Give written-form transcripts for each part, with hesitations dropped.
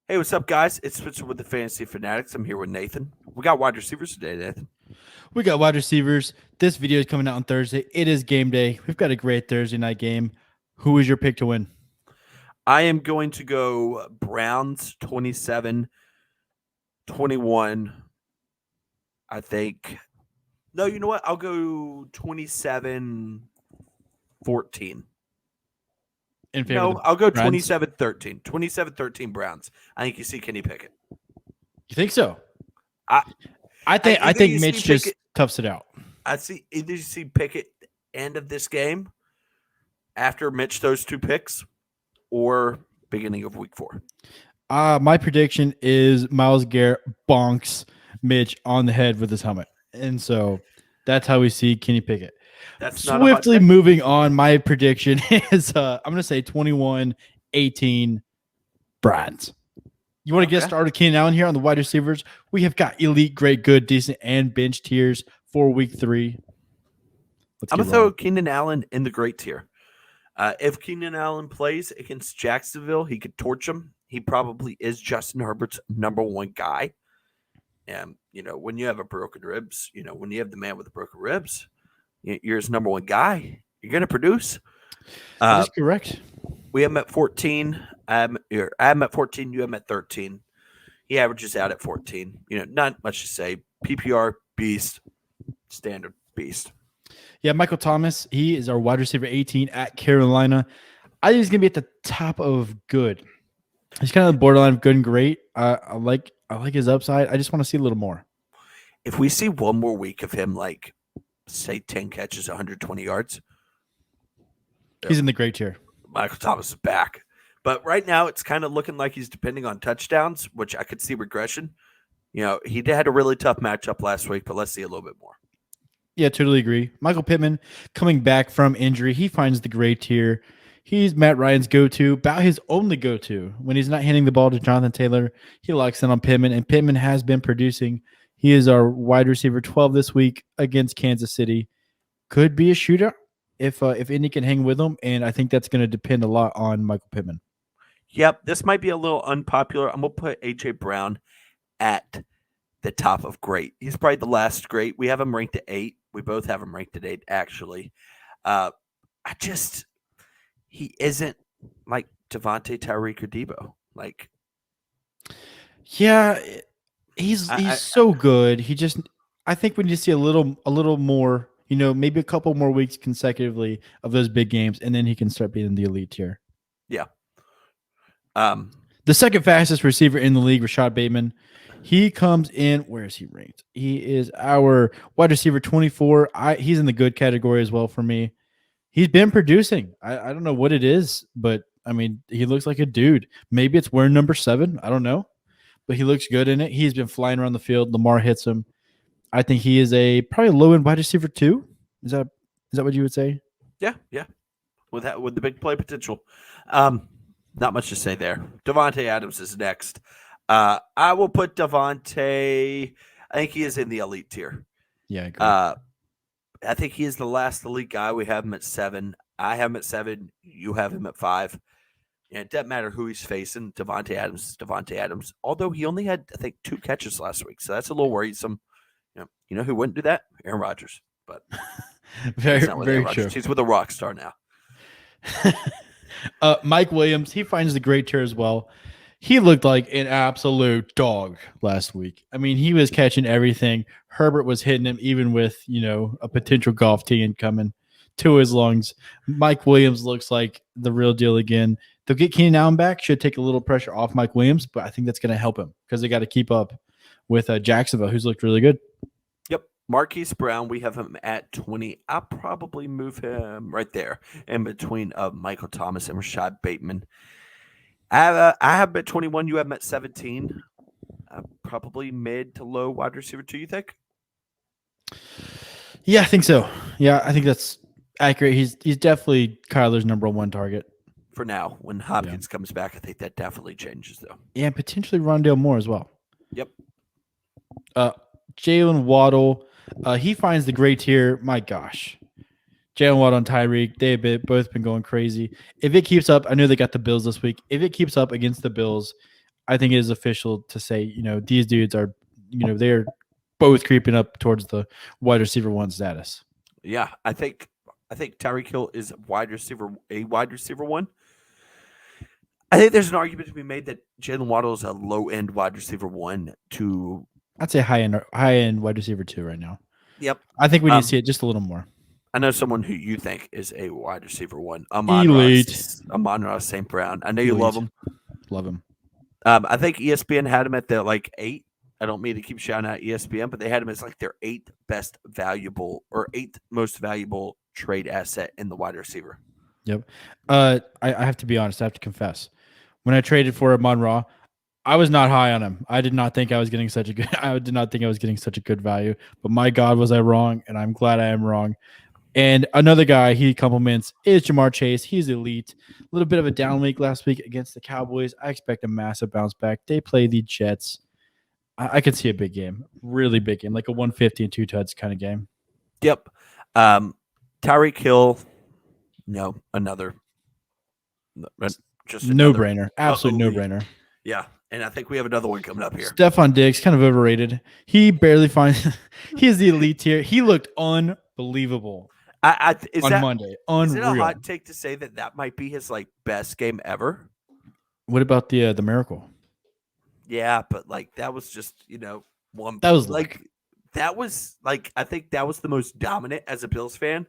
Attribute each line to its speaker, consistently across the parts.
Speaker 1: Hey, what's up, guys? It's Spencer with the Fantasy Fanatics. I'm here with Nathan. We got wide receivers today, Nathan.
Speaker 2: We got wide receivers. This video is coming out on Thursday. It is game day. We've got a great Thursday night game. Who is your pick to win?
Speaker 1: I am going to go Browns 27-21. I think. No, you know what? I'll go 27-14.
Speaker 2: In favor of
Speaker 1: No,
Speaker 2: the
Speaker 1: I'll go
Speaker 2: Browns?
Speaker 1: 27-13. 27-13 Browns. I think you see Kenny Pickett.
Speaker 2: You think so?
Speaker 1: I,
Speaker 2: I
Speaker 1: I
Speaker 2: think I
Speaker 1: either
Speaker 2: think
Speaker 1: you see
Speaker 2: Mitch just
Speaker 1: Pickett.
Speaker 2: toughs it out.
Speaker 1: I see either you see Pickett end of this game after Mitch those two picks, or beginning of week 4.
Speaker 2: My prediction is Miles Garrett bonks Mitch on the head with his helmet. And so that's how we see Kenny Pickett.
Speaker 1: That's not a hot
Speaker 2: Swiftly
Speaker 1: take.
Speaker 2: moving on, my prediction is I'm going to say 21-18 Browns. You want to get
Speaker 1: Okay.
Speaker 2: started, Keenan Allen, here on the wide receivers? We have got elite, great, good, decent, and bench tiers for week 3. Let's
Speaker 1: I'm
Speaker 2: get
Speaker 1: gonna throw
Speaker 2: rolling.
Speaker 1: Keenan Allen in the great tier. If Keenan Allen plays against Jacksonville, he could torch him. He probably is Justin Herbert's number one guy. And when you have a broken ribs, when you have the man with the broken ribs, you're his number one guy. You're gonna produce.
Speaker 2: That
Speaker 1: Uh,
Speaker 2: is correct.
Speaker 1: we have him at 14. I'm at 14. You have him at 13. He averages out at 14. Not much to say. PPR beast, standard beast.
Speaker 2: Yeah, Michael Thomas, he is our wide receiver 18 at Carolina. I think he's going to be at the top of good. He's kind of the borderline of good and great. I like his upside. I just want to see a little more.
Speaker 1: If we see one more week of him, like say 10 catches, 120 yards,
Speaker 2: He's in the great tier.
Speaker 1: Michael Thomas is back. But right now, it's kind of looking like he's depending on touchdowns, which I could see regression. He had a really tough matchup last week, but let's see a little bit more.
Speaker 2: Yeah, totally agree. Michael Pittman coming back from injury, he finds the great tier. He's Matt Ryan's go-to, about his only go-to. When he's not handing the ball to Jonathan Taylor, he locks in on Pittman, and Pittman has been producing. He is our wide receiver 12 this week against Kansas City. Could be a shooter if Indy can hang with him, and I think that's going to depend a lot on Michael Pittman.
Speaker 1: Yep, this might be a little unpopular. I'm going to put A.J. Brown at the top of great. He's probably the last great. We have him ranked at 8. We both have him ranked at 8, actually. He isn't like Devontae, Tyreek, or Debo. Like,
Speaker 2: Yeah, he's
Speaker 1: I
Speaker 2: so good. I think we need to see a little more, maybe a couple more weeks consecutively of those big games, and then he can start being in the elite tier.
Speaker 1: yeah.
Speaker 2: The second fastest receiver in the league, Rashad Bateman. He comes in. Where is he ranked? He is our wide receiver 24. He's in the good category as well for me. He's been producing. I don't know what it is, but I mean, he looks like a dude. Maybe it's wearing number 7. I don't know, but he looks good in it. He's been flying around the field. Lamar hits him. I think he is a probably low end wide receiver 2. Is that what you would say?
Speaker 1: Yeah. With the big play potential. Not much to say there. Devontae Adams is next. I will put Devontae. I think he is in the elite tier.
Speaker 2: Yeah, I agree.
Speaker 1: I think he is the last elite guy. We have him at 7. I have him at 7. You have him at 5. And it doesn't matter who he's facing. Devontae Adams is Devontae Adams. Although he only had, I think, 2 catches last week, so that's a little worrisome. You know who wouldn't do that? Aaron Rodgers. But
Speaker 2: Very,
Speaker 1: he's not with Aaron
Speaker 2: very true.
Speaker 1: Rodgers. He's with a rock star now.
Speaker 2: Mike Williams, he finds the great tier as well. He looked like an absolute dog last week. I mean, he was catching everything. Herbert was hitting him, even with a potential golf tee coming to his lungs. Mike Williams looks like the real deal again. They'll get Keenan Allen back, should take a little pressure off Mike Williams, but I think that's going to help him because they got to keep up with Jacksonville, who's looked really good.
Speaker 1: Yep. Marquise Brown, we have him at 20. I'll probably move him right there in between Michael Thomas and Rashad Bateman. I have him at 21. You have him at 17. Probably mid to low wide receiver 2, you think?
Speaker 2: Yeah, I think so. Yeah, I think that's accurate. He's definitely Kyler's number 1 target.
Speaker 1: For now, when Hopkins comes back, I think that definitely changes, though.
Speaker 2: Yeah, and potentially Rondale Moore as well.
Speaker 1: Yep.
Speaker 2: Jalen Waddle, he finds the great tier. My gosh. Jalen Waddle and Tyreek, they've both been going crazy. If it keeps up, I know they got the Bills this week. If it keeps up against the Bills, I think it is official to say, these dudes are, they're both creeping up towards the wide receiver one status.
Speaker 1: Yeah, I think Tyreek Hill is a wide receiver one. I think there's an argument to be made that Jalen Waddle is a low end wide receiver one. To
Speaker 2: I'd say high end wide receiver two right now.
Speaker 1: Yep.
Speaker 2: I think we need to
Speaker 1: Um,
Speaker 2: see it just a little more.
Speaker 1: I know someone who you think is a wide receiver one.
Speaker 2: Elite.
Speaker 1: Amon Ross St. Brown. I know you love
Speaker 2: Elite.
Speaker 1: him.
Speaker 2: Love him.
Speaker 1: I think ESPN had him at the like 8. I don't mean to keep shouting out ESPN, but they had him as like their 8th best valuable or 8th most valuable trade asset in the wide receiver.
Speaker 2: Yep. I have to be honest. I have to confess. When I traded for Amon Ra, I was not high on him. I did not think I was getting such a good. I did not think I was getting such a good value. But my God, was I wrong? And I'm glad I am wrong. And another guy he compliments is Jamar Chase. He's elite. A little bit of a down week last week against the Cowboys. I expect a massive bounce back. They play the Jets. I could see a big game, really big game, like a 150 and 2 tuds kind of game.
Speaker 1: Yep. Tyreek Hill, no, another. Just
Speaker 2: No
Speaker 1: another
Speaker 2: brainer. Absolute no
Speaker 1: elite.
Speaker 2: brainer.
Speaker 1: Yeah. And I think we have another one coming up here.
Speaker 2: Stephon Diggs, kind of overrated. He barely finds. He is the elite tier. He looked unbelievable
Speaker 1: Is
Speaker 2: on
Speaker 1: that
Speaker 2: Monday.
Speaker 1: is it a
Speaker 2: Unreal.
Speaker 1: hot take to say that might be his like best game ever?
Speaker 2: What about the miracle?
Speaker 1: Yeah, but like that was just one.
Speaker 2: That was
Speaker 1: like
Speaker 2: luck.
Speaker 1: that was like I think that was the most dominant as a Bills fan,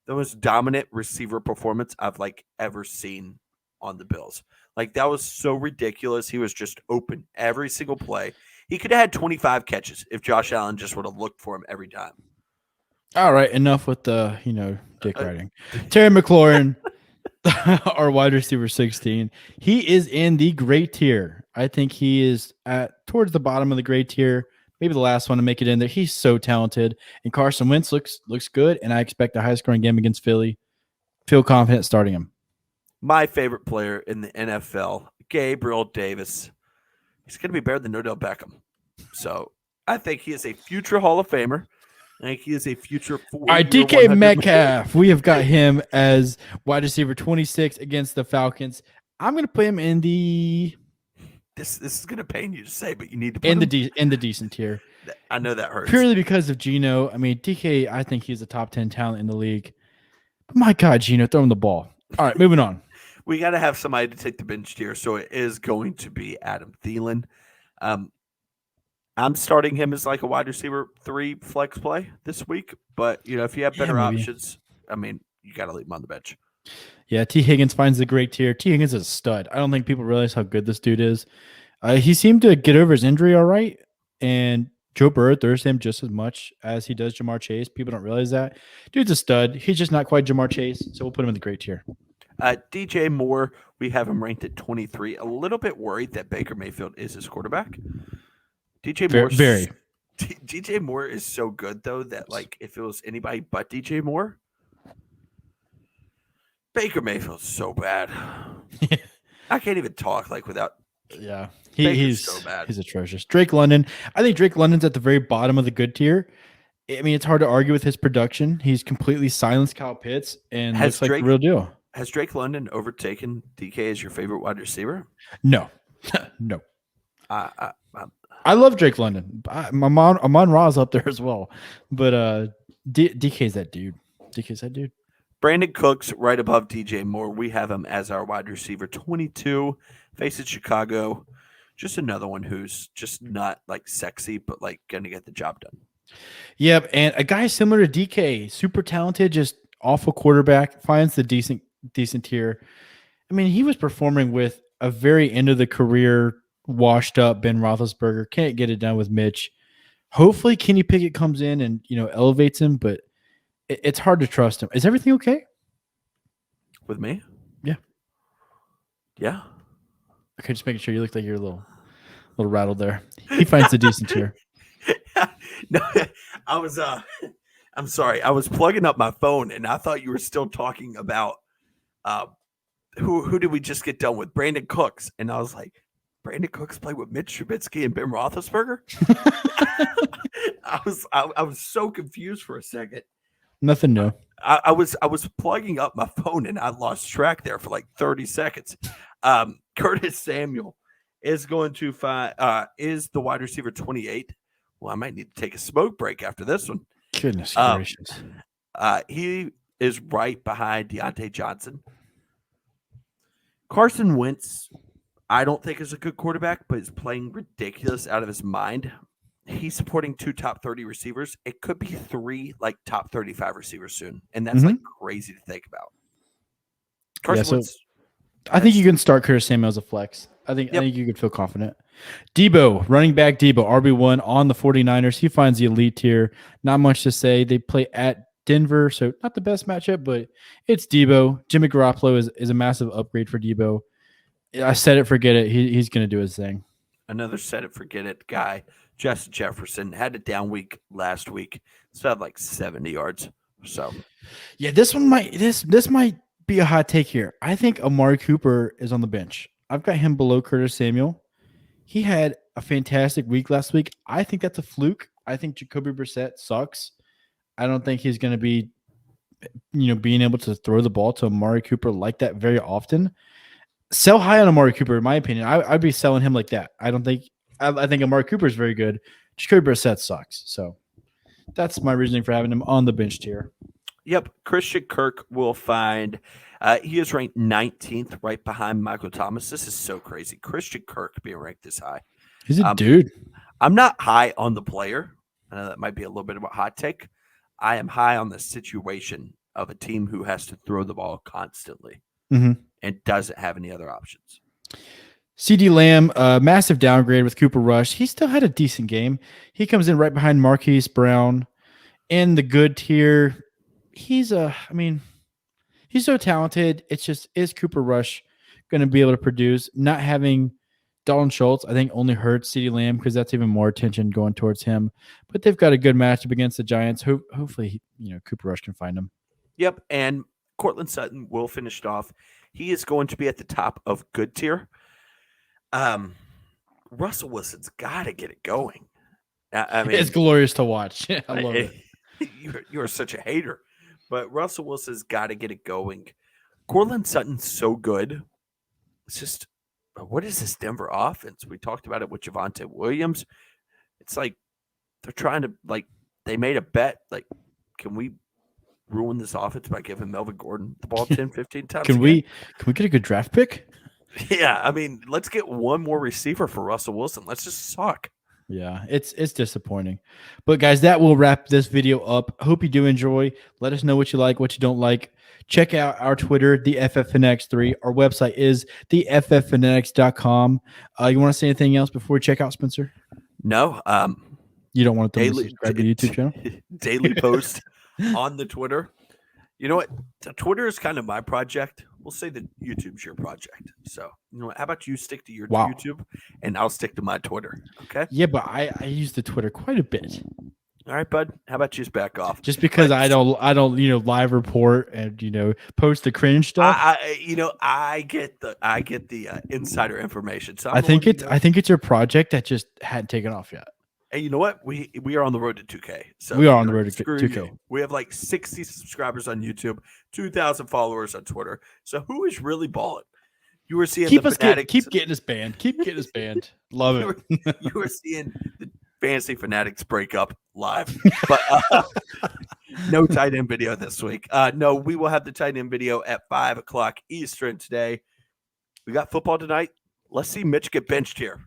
Speaker 1: the most dominant receiver performance I've like ever seen on the Bills. Like that was so ridiculous. He was just open every single play. He could have had 25 catches if Josh Allen just would have looked for him every time.
Speaker 2: All right, enough with the dick
Speaker 1: Uh,
Speaker 2: riding. Terry McLaurin, our wide receiver 16. He is in the great tier. I think he is at towards the bottom of the great tier. Maybe the last one to make it in there. He's so talented. And Carson Wentz looks good. And I expect a high scoring game against Philly. Feel confident starting him.
Speaker 1: My favorite player in the NFL, Gabriel Davis. He's going to be better than Odell Beckham. So I think he is a future Hall of Famer. I think he is a future 4-year,
Speaker 2: All right, DK
Speaker 1: 100
Speaker 2: Metcalf. We have got him as wide receiver 26 against the Falcons. I'm going to put him in the
Speaker 1: This is going to pain you to say, but you need to put him
Speaker 2: in the decent tier.
Speaker 1: I know that hurts.
Speaker 2: Purely because of Geno. I mean, DK, I think he's a top 10 talent in the league. But my God, Geno, throw him the ball. All right, moving on.
Speaker 1: We got to have somebody to take the bench tier, so it is going to be Adam Thielen. I'm starting him as like a wide receiver 3 flex play this week, but if you have better options, I mean, you got to leave him on the bench.
Speaker 2: Yeah, T. Higgins finds the great tier. T. Higgins is a stud. I don't think people realize how good this dude is. He seemed to get over his injury all right, and Joe Burrow throws him just as much as he does Jamar Chase. People don't realize that. Dude's a stud. He's just not quite Jamar Chase, so we'll put him in the great tier.
Speaker 1: DJ Moore, we have him ranked at 23. A little bit worried that Baker Mayfield is his quarterback. DJ Moore is so good though that like if it was anybody but DJ Moore, Baker Mayfield's so bad. I can't even talk like without.
Speaker 2: Yeah,
Speaker 1: he's so bad.
Speaker 2: He's atrocious. Drake London. I think Drake London's at the very bottom of the good tier. I mean, it's hard to argue with his production. He's completely silenced Kyle Pitts and looks like the real deal.
Speaker 1: Has Drake London overtaken DK as your favorite wide receiver?
Speaker 2: No, no.
Speaker 1: I
Speaker 2: love Drake London. Amon Ra's up there as well, but DK's that dude. DK's that dude.
Speaker 1: Brandon Cooks right above DJ Moore. We have him as our wide receiver 22. Faces Chicago. Just another one who's just not like sexy, but like going to get the job done.
Speaker 2: Yep, and a guy similar to DK, super talented, just awful quarterback, finds the decent tier. I mean, he was performing with a very end of the career, washed up Ben Roethlisberger. Can't get it done with Mitch. Hopefully, Kenny Pickett comes in and elevates him, but it's hard to trust him. Is everything okay
Speaker 1: with me? Yeah.
Speaker 2: Okay, just making sure you look like you're a little rattled there. He finds the decent tier.
Speaker 1: No, I was. I'm sorry. I was plugging up my phone, and I thought you were still talking about who did we just get done with? Brandon Cooks, and I was like, Brandon Cooks played with Mitch Trubisky and Ben Roethlisberger. I was so confused for a second.
Speaker 2: Nothing new.
Speaker 1: I was plugging up my phone, and I lost track there for like 30 seconds. Curtis Samuel is going to find is the wide receiver 28. Well, I might need to take a smoke break after this one.
Speaker 2: Goodness
Speaker 1: Um,
Speaker 2: gracious.
Speaker 1: he is right behind Deontay Johnson. Carson Wentz, I don't think is a good quarterback, but is playing ridiculous out of his mind. He's supporting 2 top 30 receivers. It could be 3 like top 35 receivers soon, and that's like crazy to think about. Carson
Speaker 2: So
Speaker 1: Wentz.
Speaker 2: I think you can start Curtis Samuel as a flex. I think you could feel confident. Debo, running back Debo, RB1 on the 49ers. He finds the elite tier. Not much to say. They play at Denver, so not the best matchup, but it's Debo. Jimmy Garoppolo is a massive upgrade for Debo. I said it, forget it. He's going to do his thing.
Speaker 1: Another set it, forget it guy. Justin Jefferson had a down week last week. Still had like 70 yards. So
Speaker 2: yeah, this might be a hot take here. I think Amari Cooper is on the bench. I've got him below Curtis Samuel. He had a fantastic week last week. I think that's a fluke. I think Jacoby Brissett sucks. I don't think he's going to be, being able to throw the ball to Amari Cooper like that very often. Sell high on Amari Cooper, in my opinion. I'd be selling him like that. I think Amari Cooper is very good. Jacoby Brissett sucks. So that's my reasoning for having him on the bench tier.
Speaker 1: Yep. Christian Kirk will find he is ranked 19th right behind Michael Thomas. This is so crazy. Christian Kirk being ranked this high.
Speaker 2: He's a dude.
Speaker 1: I'm not high on the player. I know that might be a little bit of a hot take. I am high on the situation of a team who has to throw the ball constantly and doesn't have any other options.
Speaker 2: CeeDee Lamb, massive downgrade with Cooper Rush. He still had a decent game. He comes in right behind Marquise Brown in the good tier. He's so talented. It's just, is Cooper Rush going to be able to produce? Not having Dalton Schultz, I think, only hurts CeeDee Lamb because that's even more attention going towards him. But they've got a good matchup against the Giants. Hopefully, Cooper Rush can find him.
Speaker 1: Yep, and Cortland Sutton will finish it off. He is going to be at the top of good tier. Russell Wilson's got to get it going. I mean,
Speaker 2: it's glorious to watch. I love it.
Speaker 1: You are such a hater, but Russell Wilson's got to get it going. Cortland Sutton's so good. It's just, what is this Denver offense? We talked about it with Javonte Williams. It's like they're trying to, they made a bet. Can we ruin this offense by giving Melvin Gordon the ball 10, 15 times?
Speaker 2: Can we get a good draft pick?
Speaker 1: Yeah, I mean, let's get one more receiver for Russell Wilson. Let's just suck.
Speaker 2: Yeah, it's disappointing. But guys, that will wrap this video up. Hope you do enjoy. Let us know what you like, what you don't like. Check out our Twitter, the FFFanatics3. Our website is thefffanatics.com. You want to say anything else before we check out, Spencer?
Speaker 1: No.
Speaker 2: You don't want them to subscribe to the YouTube channel?
Speaker 1: Daily post on the Twitter. You know what? Twitter is kind of my project. We'll say that YouTube's your project. So, how about you stick to your YouTube and I'll stick to my Twitter. Okay.
Speaker 2: Yeah, but I use the Twitter quite a bit.
Speaker 1: All right, bud. How about you just back off?
Speaker 2: Just because I don't live report and post the cringe stuff.
Speaker 1: I get the insider information. So
Speaker 2: I think it's your project that just hadn't taken off yet.
Speaker 1: And you know what? We are on the road to 2K. So
Speaker 2: we are on the road to 2K.
Speaker 1: You. We have like 60 subscribers on YouTube, 2,000 followers on Twitter. So who is really balling? You were seeing
Speaker 2: keep getting us banned. Keep getting us banned. Love
Speaker 1: it. You were seeing the Fantasy Fanatics break up live, but no tight end video this week. No, we will have the tight end video at 5:00 Eastern today. We got football tonight. Let's see Mitch get benched here.